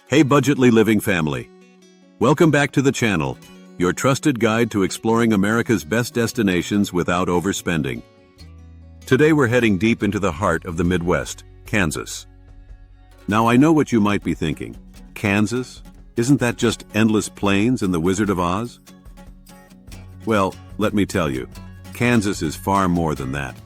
Hey budgetly living family. Welcome back to the channel, your trusted guide to exploring America's best destinations without overspending. Today we're heading deep into the heart of the Midwest, Kansas. Now I know what you might be thinking. Kansas? Isn't that just endless plains and the Wizard of Oz? Well, let me tell you, Kansas is far more than that.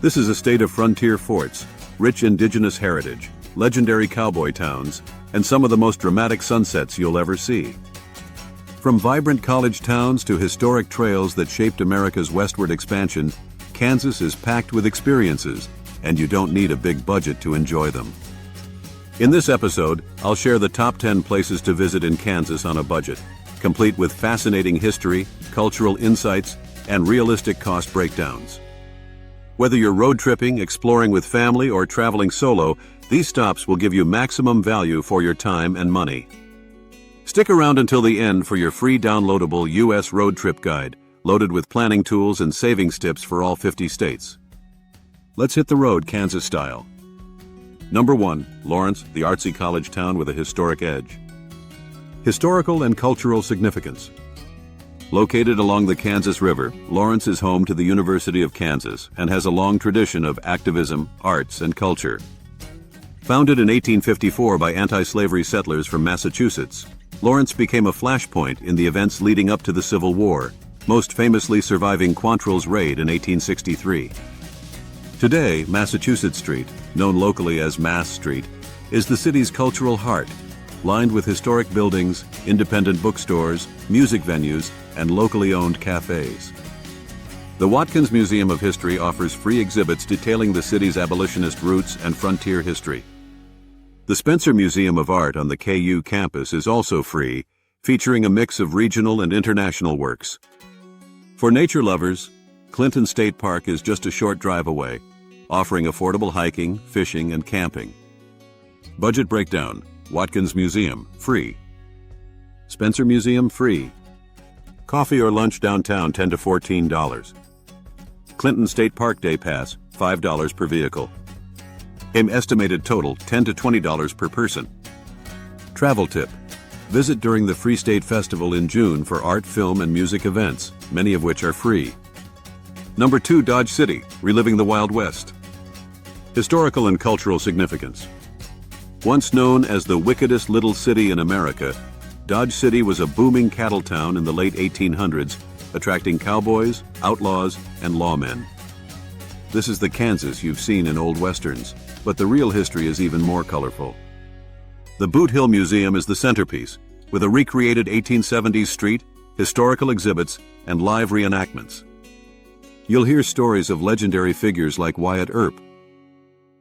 This is a state of frontier forts, rich indigenous heritage, legendary cowboy towns, and some of the most dramatic sunsets you'll ever see. From vibrant college towns to historic trails that shaped America's westward expansion, Kansas is packed with experiences, and you don't need a big budget to enjoy them. In this episode, I'll share the top 10 places to visit in Kansas on a budget, complete with fascinating history, cultural insights, and realistic cost breakdowns. Whether you're road tripping, exploring with family, or traveling solo, these stops will give you maximum value for your time and money. Stick around until the end for your free downloadable U.S. road trip guide, loaded with planning tools and savings tips for all 50 states. Let's hit the road Kansas style. Number 1, Lawrence, the artsy college town with a historic edge. Historical and cultural significance. Located along the Kansas River, Lawrence is home to the University of Kansas and has a long tradition of activism, arts, and culture. Founded in 1854 by anti-slavery settlers from Massachusetts, Lawrence became a flashpoint in the events leading up to the Civil War, most famously surviving Quantrill's raid in 1863. Today, Massachusetts Street, known locally as Mass Street, is the city's cultural heart, lined with historic buildings, independent bookstores, music venues, and locally owned cafes. The Watkins Museum of History offers free exhibits detailing the city's abolitionist roots and frontier history. The Spencer Museum of Art on the KU campus is also free, featuring a mix of regional and international works. For nature lovers, Clinton State Park is just a short drive away, offering affordable hiking, fishing, and camping. Budget breakdown: Watkins Museum, free. Spencer Museum, free. Coffee or lunch downtown, $10 to $14. Clinton State Park Day Pass, $5 per vehicle. Estimated total, $10 to $20 per person. Travel tip: visit during the Free State Festival in June for art, film, and music events, many of which are free. Number 2, Dodge City, reliving the Wild West. Historical and cultural significance. Once known as the wickedest little city in America, Dodge City was a booming cattle town in the late 1800s, attracting cowboys, outlaws, and lawmen. This is the Kansas you've seen in old westerns, but the real history is even more colorful. The Boot Hill Museum is the centerpiece, with a recreated 1870s street, historical exhibits, and live reenactments. You'll hear stories of legendary figures like Wyatt Earp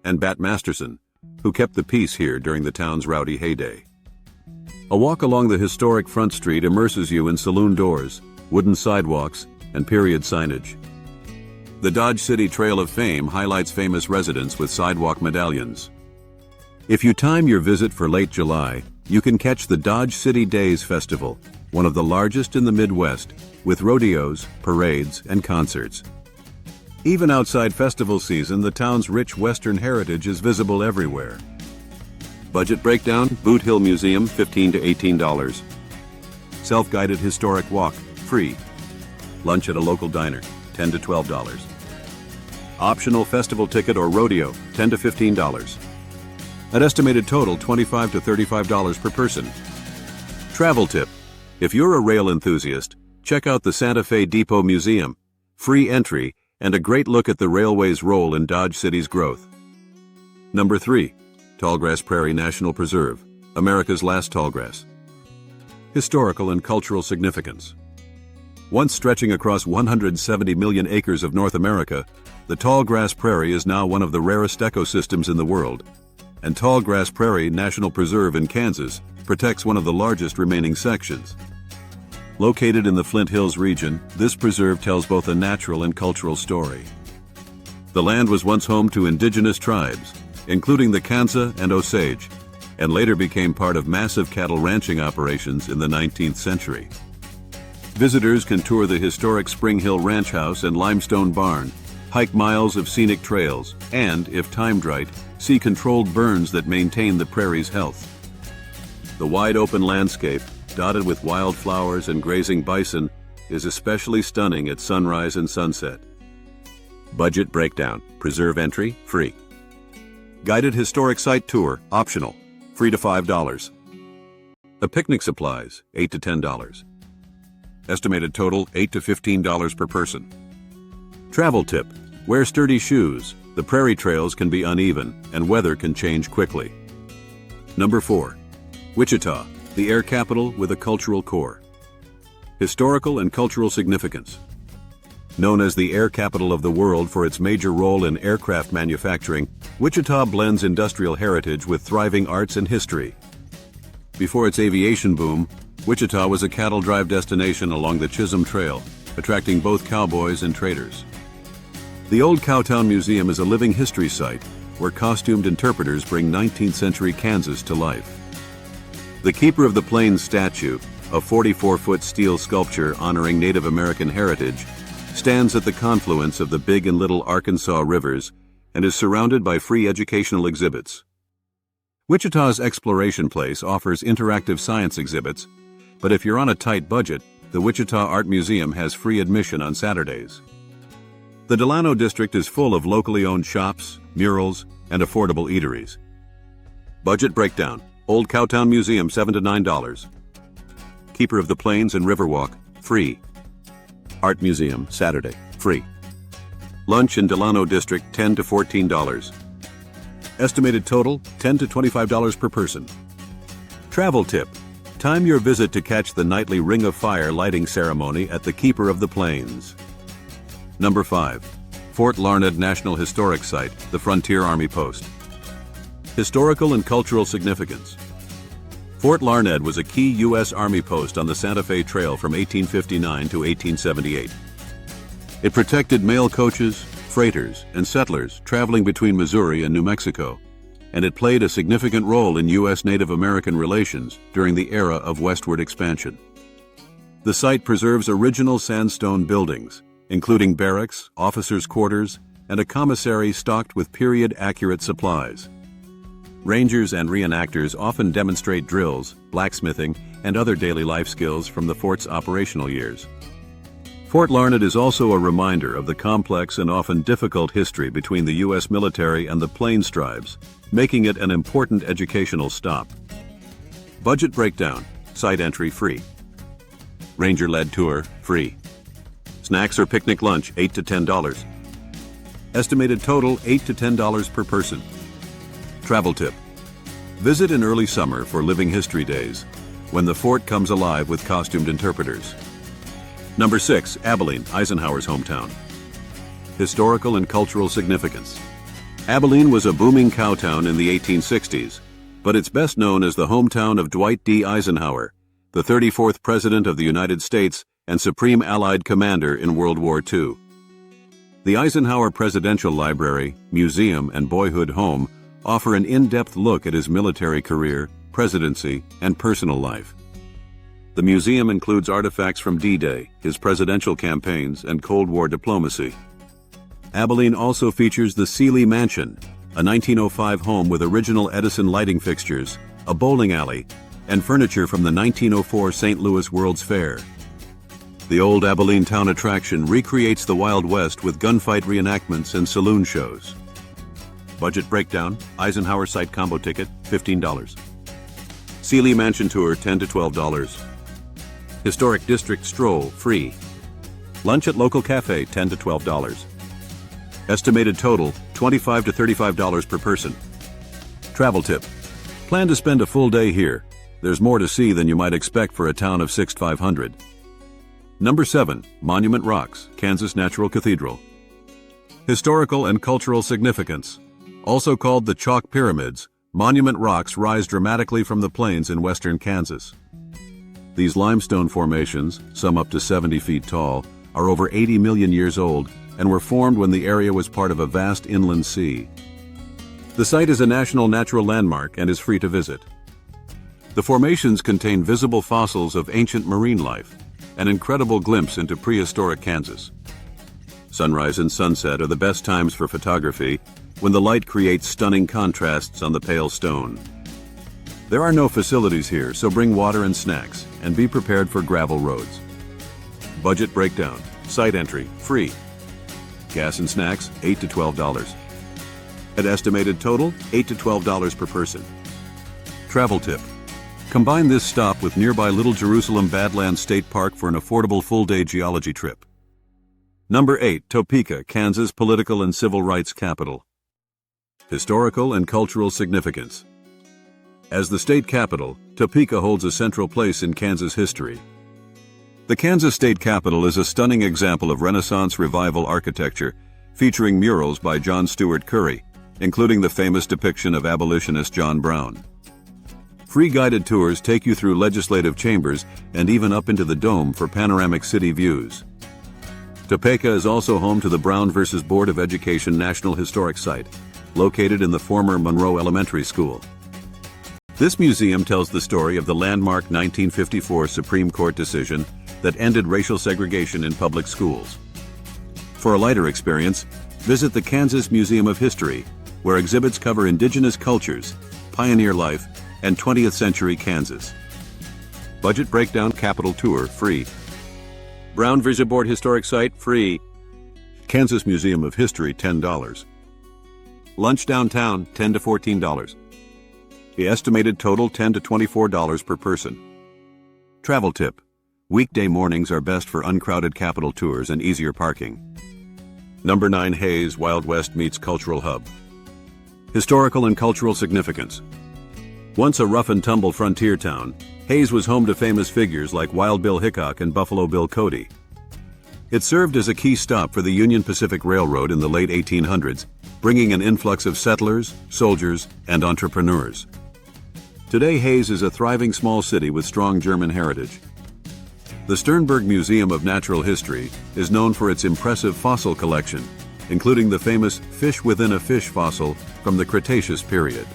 and Bat Masterson, who kept the peace here during the town's rowdy heyday. A walk along the historic Front Street immerses you in saloon doors, wooden sidewalks, and period signage. The Dodge City Trail of Fame highlights famous residents with sidewalk medallions. If you time your visit for late July, you can catch the Dodge City Days Festival, one of the largest in the Midwest, with rodeos, parades, and concerts. Even outside festival season, the town's rich Western heritage is visible everywhere. Budget breakdown: Boot Hill Museum, $15 to $18. Self-guided historic walk, free. Lunch at a local diner, $10 to $12. Optional festival ticket or rodeo, $10 to $15. An estimated total, $25 to $35 per person. Travel tip: if you're a rail enthusiast, check out the Santa Fe Depot Museum, free entry, and a great look at the railway's role in Dodge City's growth. Number 3, Tallgrass Prairie National Preserve, America's last tallgrass. Historical and cultural significance. Once stretching across 170 million acres of North America, the Tallgrass Prairie is now one of the rarest ecosystems in the world, and Tallgrass Prairie National Preserve in Kansas protects one of the largest remaining sections. Located in the Flint Hills region, this preserve tells both a natural and cultural story. The land was once home to indigenous tribes, including the Kansa and Osage, and later became part of massive cattle ranching operations in the 19th century. Visitors can tour the historic Spring Hill Ranch House and limestone barn, hike miles of scenic trails, and, if timed right, see controlled burns that maintain the prairie's health. The wide-open landscape, dotted with wildflowers and grazing bison, is especially stunning at sunrise and sunset. Budget breakdown. Preserve entry, free. Guided historic site tour, optional, free to $5. A picnic supplies, $8 to $10. Estimated total, $8 to $15 per person. Travel tip. Wear sturdy shoes. The prairie trails can be uneven, and weather can change quickly. Number 4. Wichita, the air capital with a cultural core. Historical and cultural significance. Known as the air capital of the world for its major role in aircraft manufacturing, Wichita blends industrial heritage with thriving arts and history. Before its aviation boom, Wichita was a cattle drive destination along the Chisholm Trail, attracting both cowboys and traders. The Old Cowtown Museum is a living history site where costumed interpreters bring 19th century Kansas to life. The Keeper of the Plains statue, a 44-foot steel sculpture honoring Native American heritage, stands at the confluence of the Big and Little Arkansas rivers and is surrounded by free educational exhibits. Wichita's Exploration Place offers interactive science exhibits, but if you're on a tight budget, the Wichita Art Museum has free admission on Saturdays. The Delano District is full of locally owned shops, murals, and affordable eateries. Budget breakdown. Old Cowtown Museum, $7 to $9. Keeper of the Plains and Riverwalk, free. Art Museum, Saturday, free. Lunch in Delano District, $10 to $14. Estimated total, $10 to $25 per person. Travel tip. Time your visit to catch the nightly Ring of Fire lighting ceremony at the Keeper of the Plains. Number 5. Fort Larned National Historic Site, the Frontier Army Post. Historical and cultural significance. Fort Larned was a key U.S. Army post on the Santa Fe Trail from 1859 to 1878. It protected mail coaches, freighters, and settlers traveling between Missouri and New Mexico, and it played a significant role in U.S. Native American relations during the era of westward expansion. The site preserves original sandstone buildings, including barracks, officers' quarters, and a commissary stocked with period-accurate supplies. Rangers and reenactors often demonstrate drills, blacksmithing, and other daily life skills from the fort's operational years. Fort Larned is also a reminder of the complex and often difficult history between the U.S. military and the Plains tribes, making it an important educational stop. Budget breakdown. Site entry free. Ranger-led tour free. Snacks or picnic lunch, $8 to $10. Estimated total, $8 to $10 per person. Travel tip. Visit in early summer for Living History Days, when the fort comes alive with costumed interpreters. Number 6. Abilene, Eisenhower's hometown. Historical and cultural significance. Abilene was a booming cowtown in the 1860s, but it's best known as the hometown of Dwight D. Eisenhower, the 34th President of the United States and Supreme Allied Commander in World War II. The Eisenhower Presidential Library, Museum, and Boyhood Home offer an in-depth look at his military career, presidency, and personal life. The museum includes artifacts from D-Day, his presidential campaigns, and Cold War diplomacy. Abilene also features the Seeley Mansion, a 1905 home with original Edison lighting fixtures, a bowling alley, and furniture from the 1904 St. Louis World's Fair. The old Abilene town attraction recreates the Wild West with gunfight reenactments and saloon shows. Budget breakdown. Eisenhower site combo ticket, $15. Seeley Mansion tour, $10 to $12. Historic district stroll, free. Lunch at local cafe, $10 to $12. Estimated total, $25 to $35 per person. Travel tip. Plan to spend a full day here. There's more to see than you might expect for a town of 6,500. Number 7. Monument Rocks, Kansas Natural Cathedral. Historical and cultural significance. Also called the Chalk Pyramids, Monument Rocks rise dramatically from the plains in western Kansas. These limestone formations, some up to 70 feet tall, are over 80 million years old and were formed when the area was part of a vast inland sea. The site is a National Natural Landmark and is free to visit. The formations contain visible fossils of ancient marine life, an incredible glimpse into prehistoric Kansas. Sunrise and sunset are the best times for photography, when the light creates stunning contrasts on the pale stone. There are no facilities here, so bring water and snacks, and be prepared for gravel roads. Budget breakdown. Site entry, free. Gas and snacks, $8 to $12. At estimated total, $8 to $12 per person. Travel tip. Combine this stop with nearby Little Jerusalem Badlands State Park for an affordable full-day geology trip. Number 8, Topeka, Kansas political and civil rights capital. Historical and cultural significance. As the state capital, Topeka holds a central place in Kansas history. The Kansas State Capitol is a stunning example of Renaissance Revival architecture, featuring murals by John Stuart Curry, including the famous depiction of abolitionist John Brown. Free guided tours take you through legislative chambers and even up into the dome for panoramic city views. Topeka is also home to the Brown v. Board of Education National Historic Site, located in the former Monroe Elementary School. This museum tells the story of the landmark 1954 Supreme Court decision that ended racial segregation in public schools. For a lighter experience, visit the Kansas Museum of History, where exhibits cover indigenous cultures, pioneer life, and 20th century Kansas. Budget breakdown. Capitol tour, free. Brown v. Board Historic Site, free. Kansas Museum of History, $10. Lunch downtown, $10 to $14. The estimated total, $10 to $24 per person. Travel tip. Weekday mornings are best for uncrowded Capitol tours and easier parking. Number 9, Hays, Wild West meets Cultural Hub. Historical and cultural significance. Once a rough-and-tumble frontier town, Hays was home to famous figures like Wild Bill Hickok and Buffalo Bill Cody. It served as a key stop for the Union Pacific Railroad in the late 1800s, bringing an influx of settlers, soldiers, and entrepreneurs. Today, Hays is a thriving small city with strong German heritage. The Sternberg Museum of Natural History is known for its impressive fossil collection, including the famous fish within a fish fossil from the Cretaceous period.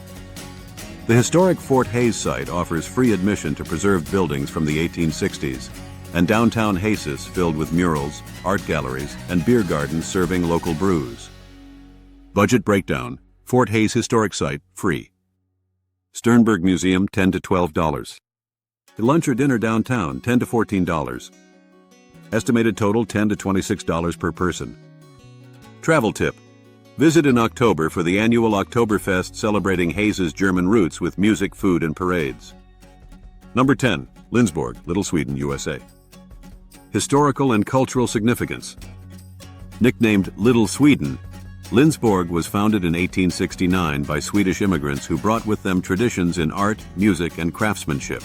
The historic Fort Hays site offers free admission to preserved buildings from the 1860s, and downtown Hays is filled with murals, art galleries, and beer gardens serving local brews. Budget breakdown. Fort Hays Historic Site, free. Sternberg Museum, $10 to $12. Lunch or dinner downtown, $10 to $14. Estimated total, $10 to $26 per person. Travel tip. Visit in October for the annual Oktoberfest celebrating Hays's German roots with music, food, and parades. Number 10, Lindsborg, Little Sweden, USA. Historical and cultural significance. Nicknamed Little Sweden, Lindsborg was founded in 1869 by Swedish immigrants who brought with them traditions in art, music, and craftsmanship.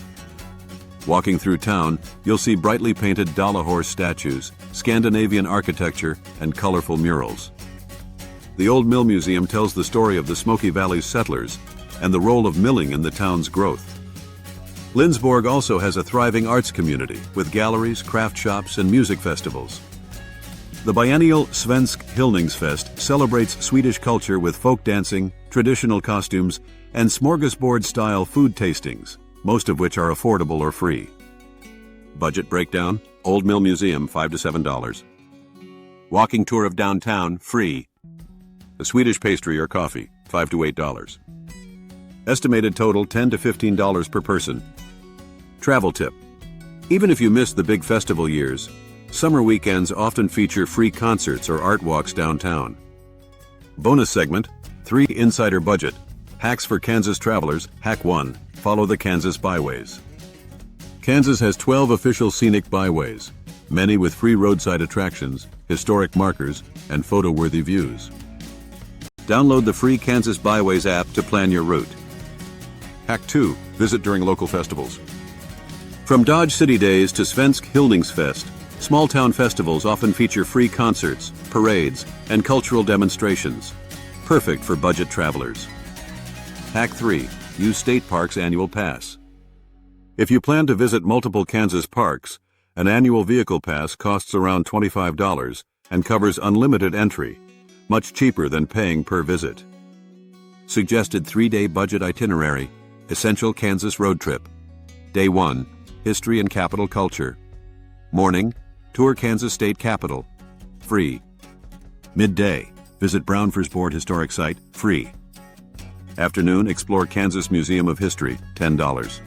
Walking through town, you'll see brightly painted dollar-horse statues, Scandinavian architecture, and colorful murals. The Old Mill Museum tells the story of the Smoky Valley's settlers and the role of milling in the town's growth. Lindsborg also has a thriving arts community with galleries, craft shops, and music festivals. The biennial Svensk Hyllningsfest celebrates Swedish culture with folk dancing, traditional costumes, and smorgasbord-style food tastings, most of which are affordable or free. Budget breakdown. Old Mill Museum, $5 to $7. Walking tour of downtown, free. A Swedish pastry or coffee, $5 to $8. Estimated total, $10 to $15 per person. Travel tip. Even if you miss the big festival years, summer weekends often feature free concerts or art walks downtown. Bonus segment, 3 Insider Budget. Hacks for Kansas travelers, Hack 1. Follow the Kansas byways. Kansas has 12 official scenic byways, many with free roadside attractions, historic markers, and photo-worthy views. Download the free Kansas Byways app to plan your route. Hack 2. Visit during local festivals. From Dodge City Days to Svensk Hyllningsfest, small-town festivals often feature free concerts, parades, and cultural demonstrations. Perfect for budget travelers. Hack 3. Use State Parks Annual Pass. If you plan to visit multiple Kansas parks, an annual vehicle pass costs around $25 and covers unlimited entry, much cheaper than paying per visit. Suggested 3-day budget itinerary, Essential Kansas Road Trip. Day 1, History and Capital Culture. Morning, Tour Kansas State Capitol, free. Midday, visit Brown v. Board Historic Site, free. Afternoon, explore Kansas Museum of History, $10.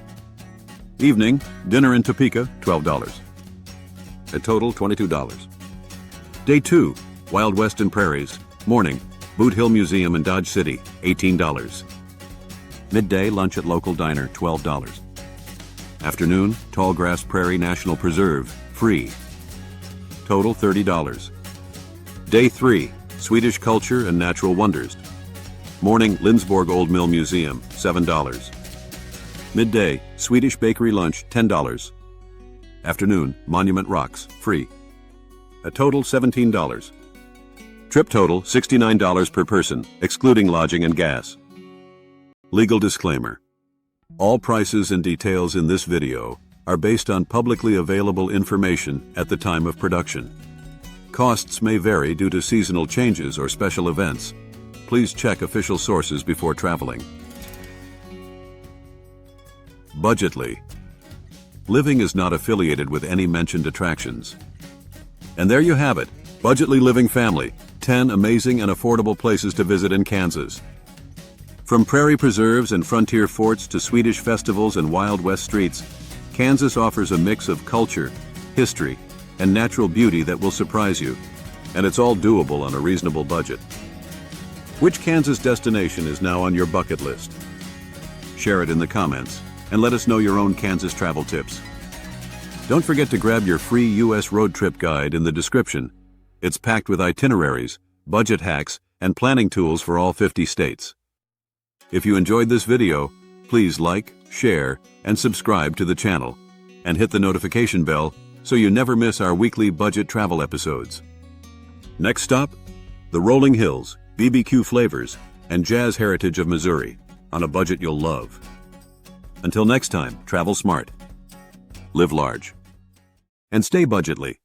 Evening, dinner in Topeka, $12. A total, $22. Day 2, Wild Western Prairies. Morning, Boot Hill Museum in Dodge City, $18. Midday, lunch at local diner, $12. Afternoon, Tallgrass Prairie National Preserve, free. Total, $30. Day 3, Swedish Culture and Natural Wonders. Morning, Lindsborg Old Mill Museum, $7. Midday, Swedish Bakery Lunch, $10. Afternoon, Monument Rocks, free. A total, $17. Trip total, $69 per person, excluding lodging and gas. Legal disclaimer. All prices and details in this video are based on publicly available information at the time of production. Costs may vary due to seasonal changes or special events. Please check official sources before traveling. Budgetly. Living is not affiliated with any mentioned attractions. And there you have it, Budgetly Living Family, 10 amazing and affordable places to visit in Kansas. From prairie preserves and frontier forts to Swedish festivals and Wild West streets, Kansas offers a mix of culture, history, and natural beauty that will surprise you, and it's all doable on a reasonable budget. Which Kansas destination is now on your bucket list? Share it in the comments, and let us know your own Kansas travel tips. Don't forget to grab your free U.S. road trip guide in the description. It's packed with itineraries, budget hacks, and planning tools for all 50 states. If you enjoyed this video, please like, share, and subscribe to the channel, and hit the notification bell so you never miss our weekly budget travel episodes. Next stop, the rolling hills, BBQ flavors, and jazz heritage of Missouri, on a budget you'll love. Until next time, travel smart, live large, and stay budgetly.